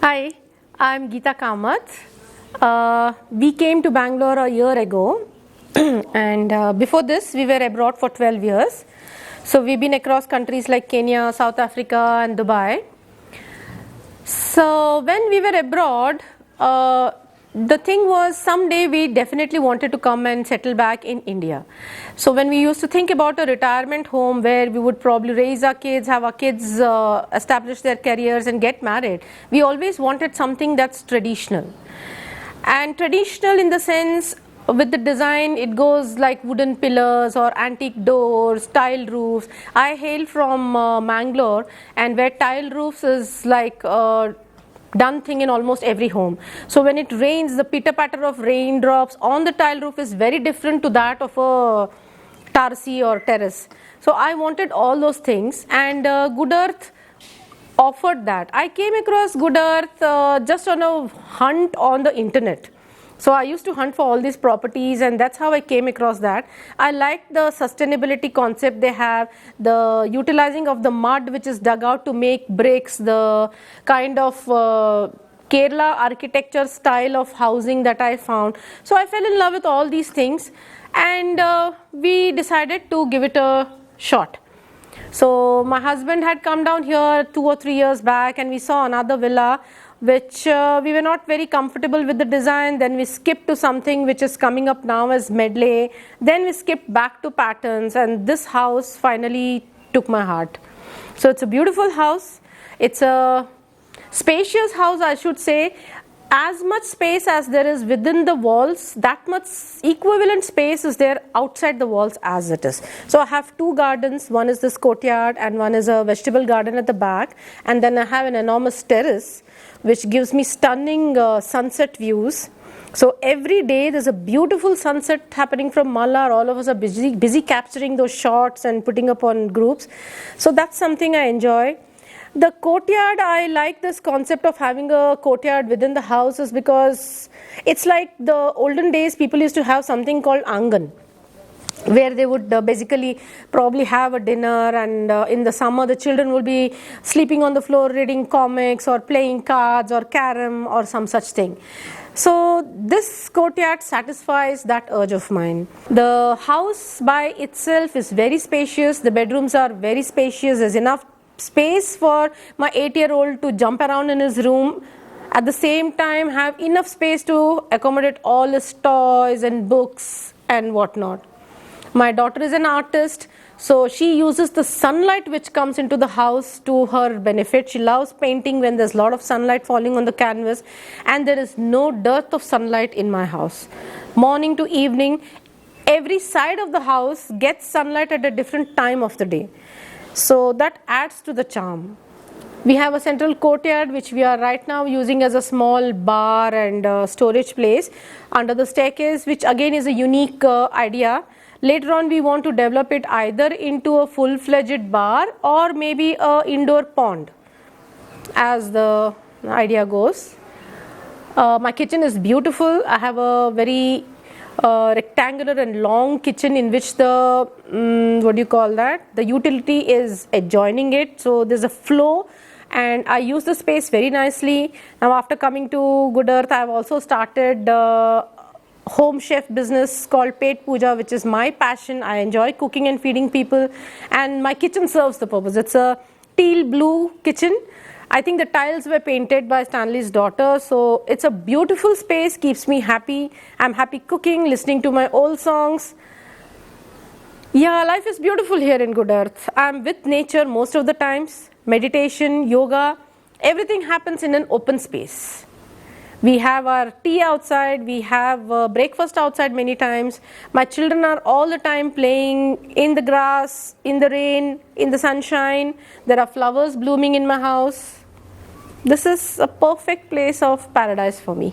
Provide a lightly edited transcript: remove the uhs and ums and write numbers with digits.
Hi, I'm Geeta Kamath. We came to Bangalore a year ago, and before this, we were abroad for 12 years. So, we've been across countries like Kenya, South Africa, and Dubai. So, when we were abroad, the thing was someday we definitely wanted to come and settle back in India. So, when we used to think about a retirement home where we would probably raise our kids, have our kids establish their careers, and get married, we always wanted something that's traditional. And traditional in the sense, with the design, it goes like wooden pillars or antique doors, tile roofs. I hail from Mangalore, and where tile roofs is like done thing in almost every home. So when it rains, the pitter patter of raindrops on the tile roof is very different to that of a terrace or terrace. So I wanted all those things, and GoodEarth offered that. I came across GoodEarth just on a hunt on the internet. So I used to hunt for all these properties, and that's how I came across that. I like the sustainability concept they have, the utilizing of the mud which is dug out to make bricks, the kind of Kerala architecture style of housing that I found. So I fell in love with all these things, and we decided to give it a shot. So my husband had come down here 2 or 3 years back, and we saw another villa which we were not very comfortable with the design. Then we skipped to something which is coming up now as medley. Then we skipped back to patterns, and this house finally took my heart. So it's a beautiful house. It's a spacious house, I should say. As much space as there is within the walls, that much equivalent space is there outside the walls as it is. So I have two gardens. One is this courtyard, and one is a vegetable garden at the back. And then I have an enormous terrace which gives me stunning sunset views. So every day there's a beautiful sunset happening from Malhar. All of us are busy capturing those shots and putting up on groups. So that's something I enjoy. The courtyard, I like this concept of having a courtyard within the house, is because it's like the olden days people used to have something called angan, where they would basically probably have a dinner, and in the summer the children will be sleeping on the floor reading comics or playing cards or carom or some such thing. So this courtyard satisfies that urge of mine. The house by itself is very spacious. The bedrooms are very spacious. There's enough space for my 8-year-old to jump around in his room. At the same time, have enough space to accommodate all his toys and books and whatnot. My daughter is an artist, so she uses the sunlight which comes into the house to her benefit. She loves painting when there's a lot of sunlight falling on the canvas, and there is no dearth of sunlight in my house. Morning to evening, every side of the house gets sunlight at a different time of the day. So that adds to the charm. We have a central courtyard which we are right now using as a small bar and storage place under the staircase, which again is a unique idea. Later on we want to develop it either into a full-fledged bar or maybe a indoor pond, as the idea goes. My kitchen is beautiful. I have a very rectangular and long kitchen in which the the utility is adjoining it, so there's a flow, and I use the space very nicely. Now after coming to GoodEarth, I've also started home chef business called Pet Puja, which is my passion. I enjoy cooking and feeding people, and my kitchen serves the purpose. It's a teal blue kitchen. I think the tiles were painted by Stanley's daughter, so it's a beautiful space, keeps me happy. I'm happy cooking, listening to my old songs. Yeah, life is beautiful here in GoodEarth. I'm with nature most of the times. Meditation, yoga, everything happens in an open space. We have our tea outside, we have breakfast outside many times. My children are all the time playing in the grass, in the rain, in the sunshine. There are flowers blooming in my house. This is a perfect place of paradise for me.